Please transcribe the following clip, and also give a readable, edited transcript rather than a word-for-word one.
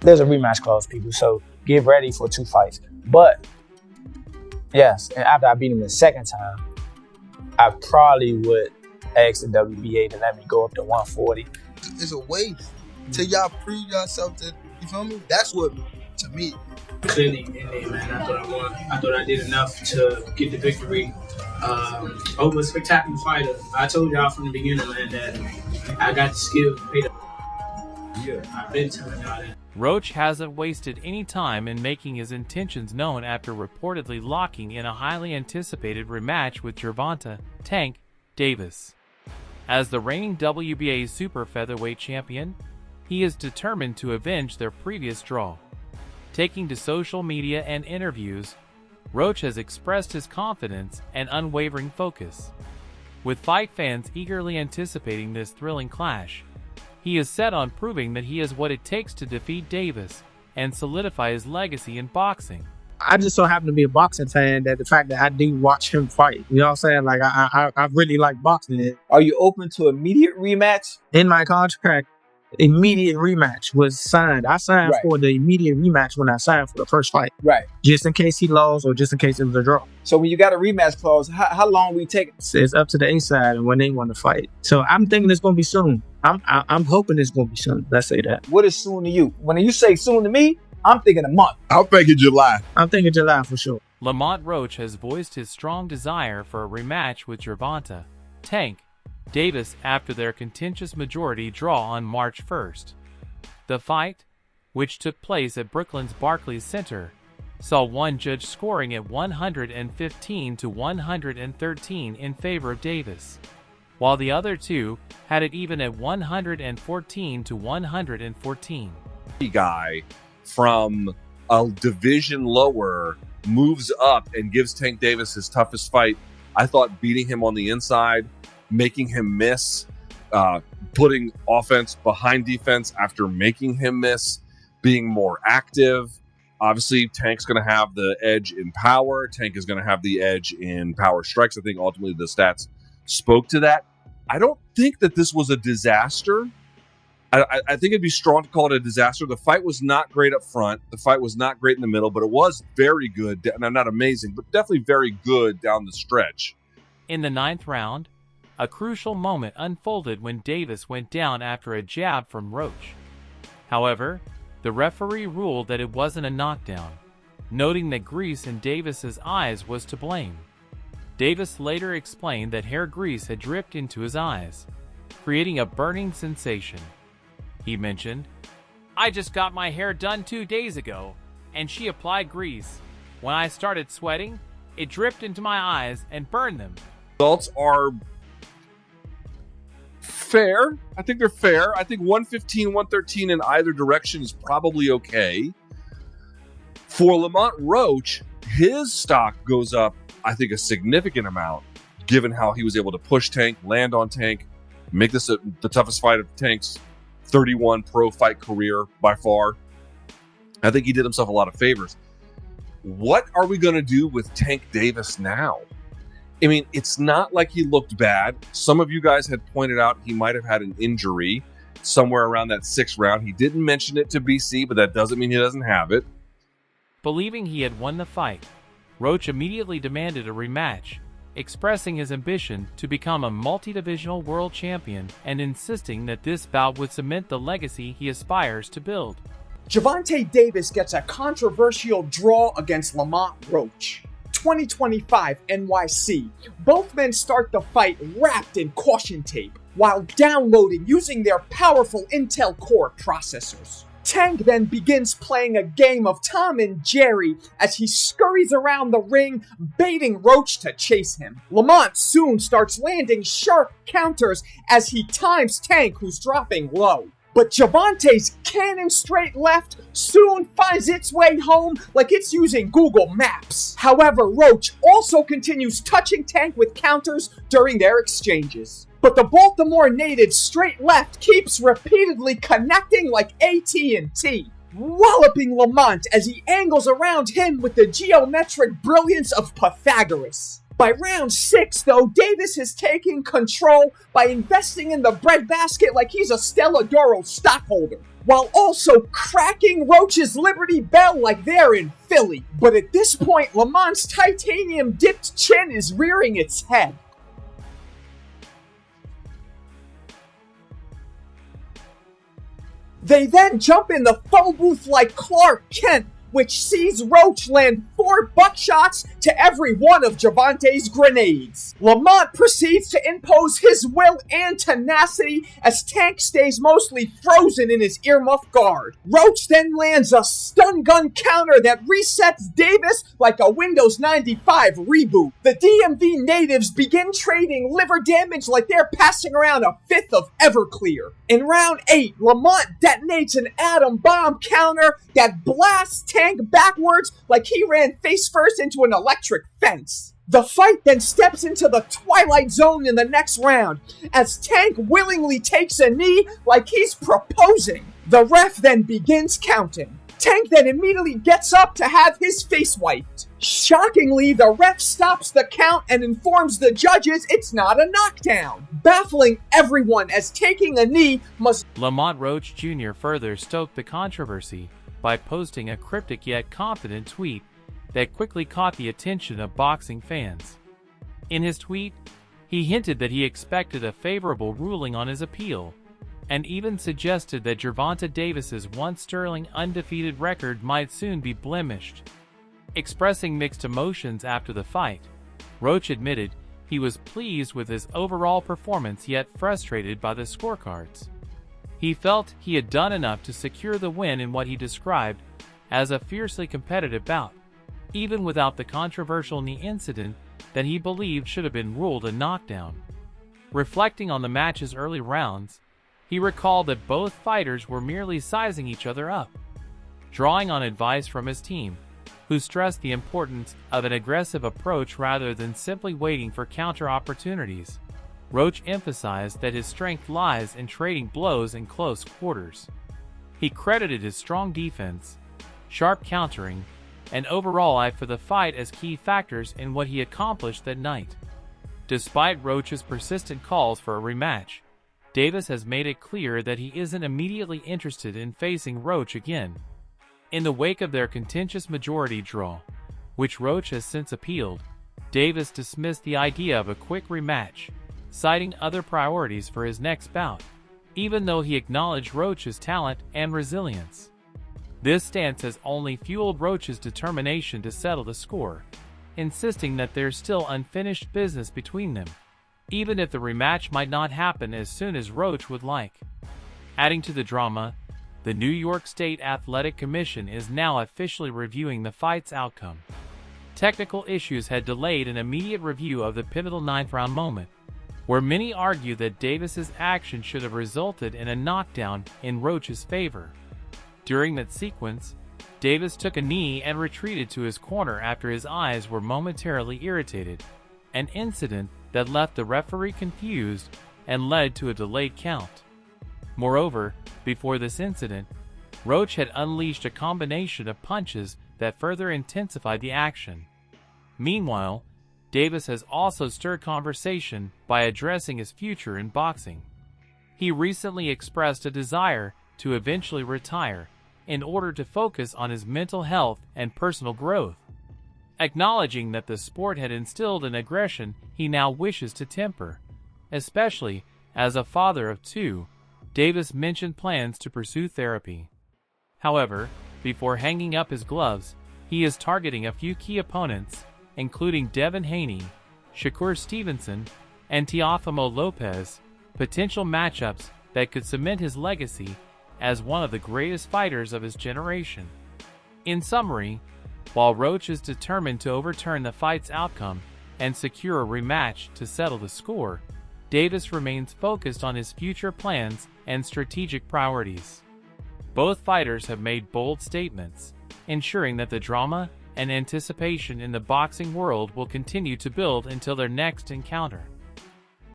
There's a rematch clause, people, so get ready for 2 fights. But, yes, and after I beat him the second time, I probably would ask the WBA to let me go up to 140. It's a waste. Till y'all prove yourself to, you feel me? That's what, to me. Clearly in there, man. I thought I won. I thought I did enough to get the victory over a spectacular fighter. I told y'all from the beginning, man, that I got the skill to pay the. Yeah, I've been telling y'all that. Roach hasn't wasted any time in making his intentions known after reportedly locking in a highly anticipated rematch with Gervonta "Tank" Davis. As the reigning WBA super featherweight champion, he is determined to avenge their previous draw. Taking to social media and interviews, Roach has expressed his confidence and unwavering focus. With fight fans eagerly anticipating this thrilling clash, he is set on proving that he has what it takes to defeat Davis and solidify his legacy in boxing. I just so happen to be a boxing fan that the fact that I do watch him fight, you know what I'm saying? Like, I really like boxing. Are you open to immediate rematch? In my contract, immediate rematch was signed. I signed for the immediate rematch when I signed for the first fight. Right. Just in case he lost or just in case it was a draw. So when you got a rematch clause, how long will you take? It's up to the A side and when they want to fight. So I'm thinking it's going to be soon. I'm hoping it's going to be soon. Let's say that. What is soon to you? When you say soon to me, I'm thinking a month. I'm thinking July. I'm thinking July for sure. Lamont Roach has voiced his strong desire for a rematch with Gervonta "Tank" Davis after their contentious majority draw on March 1st. The fight, which took place at Brooklyn's Barclays Center, saw one judge scoring at 115 to 113 in favor of Davis, while the other two had it even at 114 to 114. Guy from a division lower moves up and gives Tank Davis his toughest fight. I thought beating him on the inside, making him miss, putting offense behind defense after making him miss, being more active. Obviously, Tank's going to have the edge in power. Tank is going to have the edge in power strikes. I think ultimately the stats spoke to that. I don't think that this was a disaster. I think it'd be strong to call it a disaster. The fight was not great up front. The fight was not great in the middle, but it was very good. Not amazing, but definitely very good down the stretch. In the 9th round, a crucial moment unfolded when Davis went down after a jab from Roach. However, the referee ruled that it wasn't a knockdown, noting that grease in Davis's eyes was to blame. Davis later explained that hair grease had dripped into his eyes, creating a burning sensation. He mentioned, "I just got my hair done 2 days ago, and she applied grease. When I started sweating, it dripped into my eyes and burned them." Results are fair. I think they're fair. I think 115, 113 in either direction is probably okay. For Lamont Roach, his stock goes up, I think, a significant amount, given how he was able to push Tank, land on Tank, make this the toughest fight of Tank's 31 pro fight career by far. I think he did himself a lot of favors. What are we going to do with Tank Davis now? I mean, it's not like he looked bad. Some of you guys had pointed out he might have had an injury somewhere around that 6th round. He didn't mention it to BC, but that doesn't mean he doesn't have it. Believing he had won the fight, Roach immediately demanded a rematch, expressing his ambition to become a multi-divisional world champion and insisting that this bout would cement the legacy he aspires to build. Gervonta Davis gets a controversial draw against Lamont Roach. 2025 NYC. Both men start the fight wrapped in caution tape while downloading using their powerful Intel Core processors. Tank then begins playing a game of Tom and Jerry as he scurries around the ring, baiting Roach to chase him. Lamont soon starts landing sharp counters as he times Tank, who's dropping low. But Gervonta's cannon straight left soon finds its way home like it's using Google Maps. However, Roach also continues touching Tank with counters during their exchanges. But the Baltimore native's straight left keeps repeatedly connecting like AT&T, walloping Lamont as he angles around him with the geometric brilliance of Pythagoras. By round 6, though, Davis is taking control by investing in the breadbasket like he's a Stella Doro stockholder. while also cracking Roach's Liberty Bell like they're in Philly. But at this point, Lamont's titanium-dipped chin is rearing its head. They then jump in the phone booth like Clark Kent, which sees Roach land 4 buckshots to every one of Gervonta's grenades. Lamont proceeds to impose his will and tenacity as Tank stays mostly frozen in his earmuff guard. Roach then lands a stun gun counter that resets Davis like a Windows 95 reboot. The DMV natives begin trading liver damage like they're passing around a fifth of Everclear. In round 8, Lamont detonates an atom bomb counter that blasts Tank backwards like he ran face first into an electric fence. The fight then steps into the Twilight Zone in the next round, as Tank willingly takes a knee like he's proposing. The ref then begins counting. Tank then immediately gets up to have his face wiped. Shockingly, the ref stops the count and informs the judges it's not a knockdown, baffling everyone as taking a knee must... Lamont Roach Jr. further stoked the controversy by posting a cryptic yet confident tweet that quickly caught the attention of boxing fans. In his tweet, he hinted that he expected a favorable ruling on his appeal, and even suggested that Gervonta Davis's once sterling undefeated record might soon be blemished. Expressing mixed emotions after the fight, Roach admitted he was pleased with his overall performance yet frustrated by the scorecards. He felt he had done enough to secure the win in what he described as a fiercely competitive bout, even without the controversial knee incident that he believed should have been ruled a knockdown. Reflecting on the match's early rounds, he recalled that both fighters were merely sizing each other up, drawing on advice from his team, who stressed the importance of an aggressive approach rather than simply waiting for counter opportunities. Roach emphasized that his strength lies in trading blows in close quarters. He credited his strong defense, sharp countering, and overall eye for the fight as key factors in what he accomplished that night. Despite Roach's persistent calls for a rematch, Davis has made it clear that he isn't immediately interested in facing Roach again. In the wake of their contentious majority draw, which Roach has since appealed, Davis dismissed the idea of a quick rematch, citing other priorities for his next bout, even though he acknowledged Roach's talent and resilience. This stance has only fueled Roach's determination to settle the score, insisting that there's still unfinished business between them, even if the rematch might not happen as soon as Roach would like. Adding to the drama, the New York State Athletic Commission is now officially reviewing the fight's outcome. Technical issues had delayed an immediate review of the pivotal 9th-round moment, where many argue that Davis's action should have resulted in a knockdown in Roach's favor. During that sequence, Davis took a knee and retreated to his corner after his eyes were momentarily irritated, an incident that left the referee confused and led to a delayed count. Moreover, before this incident, Roach had unleashed a combination of punches that further intensified the action. Meanwhile, Davis has also stirred conversation by addressing his future in boxing. He recently expressed a desire to eventually retire in order to focus on his mental health and personal growth. Acknowledging that the sport had instilled an aggression he now wishes to temper, especially as a father of 2, Davis mentioned plans to pursue therapy. However, before hanging up his gloves, he is targeting a few key opponents, including Devin Haney, Shakur Stevenson, and Teofimo Lopez, potential matchups that could cement his legacy as one of the greatest fighters of his generation. In summary, while Roach is determined to overturn the fight's outcome and secure a rematch to settle the score, Davis remains focused on his future plans and strategic priorities. Both fighters have made bold statements, ensuring that the drama and anticipation in the boxing world will continue to build until their next encounter.